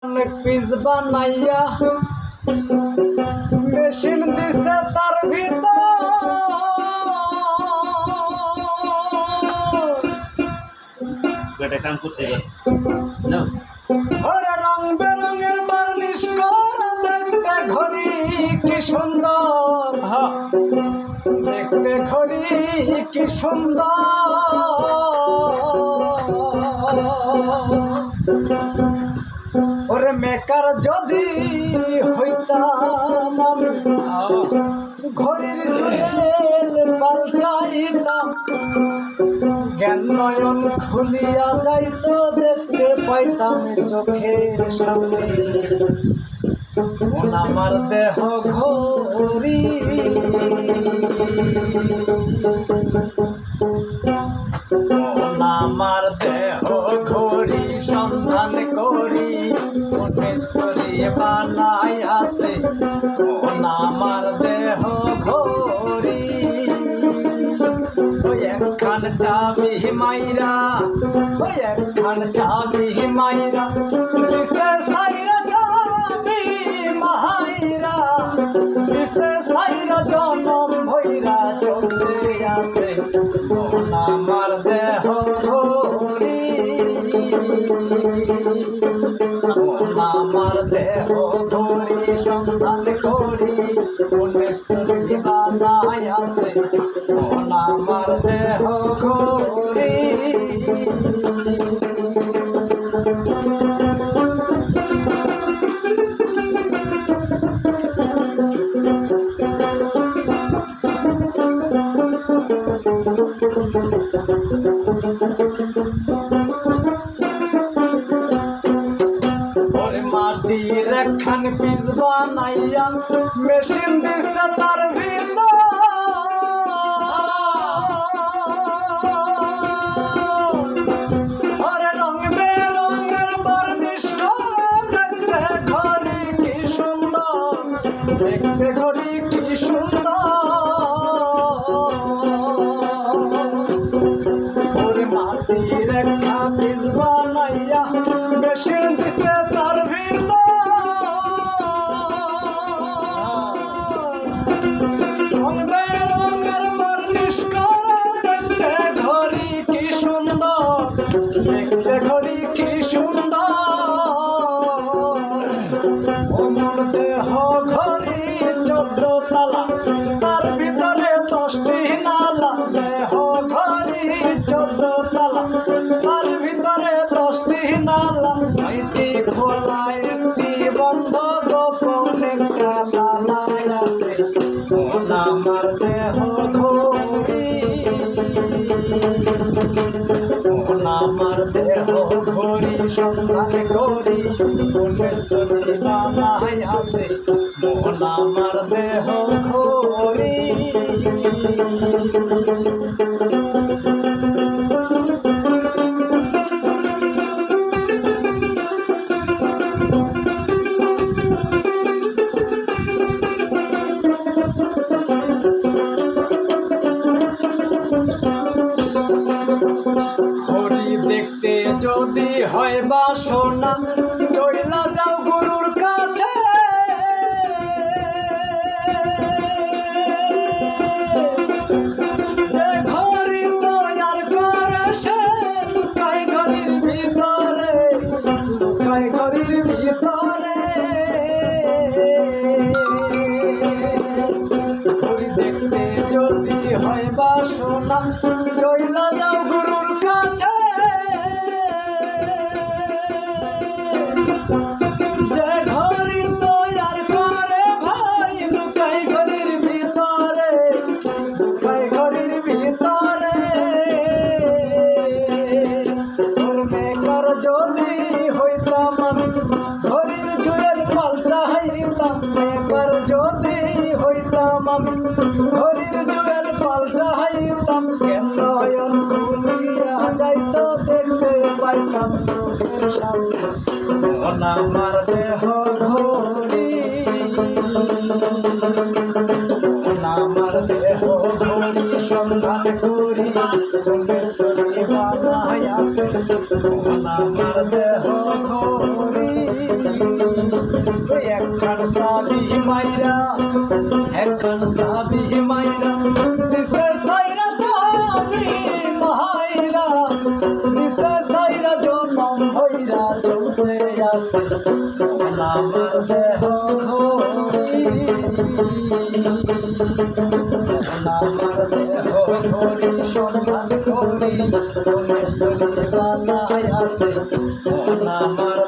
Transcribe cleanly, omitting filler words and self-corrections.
অনেক পিস বানাইয়া মেশিন দিছে তার ভিতর কাম করছে না ওরে রং বেরঙের বার্নিশ করা দেখতে ঘড়ি কি সুন্দর দেখতে ঘড়ি কি সুন্দর ওরে মেকার যদি হইতাম আমি ঘড়ির জুয়েল পাল্টাইতাম জ্ঞান নয়ন খুলিয়া যাইতো দেখতে পাইতাম চোখের সামনে মন আমার দেহ ঘড়ি মন আমার দেহ ঘড়ি সন্ধান করি মিস্ত্রি বানাই আছে মন আমার দেহ ঘড়ি ওই একখান চাবি মাইরা ওই একখান চাবি মাইরা দিছে সাইরা চাবি মাইরা দিছে সাইরা জনম ভৈরা চলতে আসে মন আমার দেহ ঘড়ি মন আমার দেহ ঘড়ি সন্ধান করি কোন মিস্ত্রি বানাই আছে মন আমার দেহ ঘড়ি মাটির একখান পিস বানাইয়া মেশিন দিছে তার ভিতর ওরে রং বেরঙের বার্নিশ করা দেখতে ঘড়ি কি সুন্দর দেখতে ঘড়ি কি সুন্দর ওরে মাটির একটা পিস বানাইয়া মেশিন দিছে তার ভিতর রং বেরঙের বার্নিশ করা দেখতে ঘড়ি কি সুন্দর দেখতে ঘড়ি কি সুন্দর অমন দেহ ঘড়ি 14 তালা তার ভিতরে 10টি নালা দেহ ঘড়ি 14 তালা তার ভিতরে 10টি নালা 9টি খোলা একটি বন্ধ গোপন একটা তালা আছে মন আমার দেহ ঘড়ি মন আমার দেহ ঘড়ি সন্ধান করি কোন মিস্ত্রি বানাই আছে মন আমার দেহ ঘড়ি ঘড়ি দেখতে যদি হয় বাসনা চইলা যাও গুরুর কাছে যে ঘড়ি তৈয়ার করে সে লুকায় ঘড়ির ভিতরে লুকায় ঘড়ির ভিতরে ঘড়ি দেখতে যদি হয় বাসনা চইলা যাও গুরুর কাছে যে ঘড়ি তৈয়ার করে ভাই লুকাই ঘড়ির ভিতরে লুকাই ঘড়ির ভিতরে তোর মেকার যদি হইতাম আমি ঘড়ির জুয়েল পাল্টাইতাম মেকার যদি হইতাম আমি ঘড়ির জুয়েল পাল্টাইতাম কেন নয়ন খুলিয়া যাইতো দেখতে পাইতাম চোখের সামনে মন আমার দেহ ঘড়ি মন আমার দেহ ঘড়ি সন্ধান করি কোন মিস্ত্রি বানাই আছে মন আমার দেহ ঘড়ি ওই একখান সাবি মাইরা দিছে সাইরা চাবি মাইরা দিছে সাইরা জনম হইরা চলতে আসে মন আমার দেহ ঘড়ি মন আমার দেহ ঘড়ি সন্ধান করি কোন স্থলে বানায় আসে মন আমার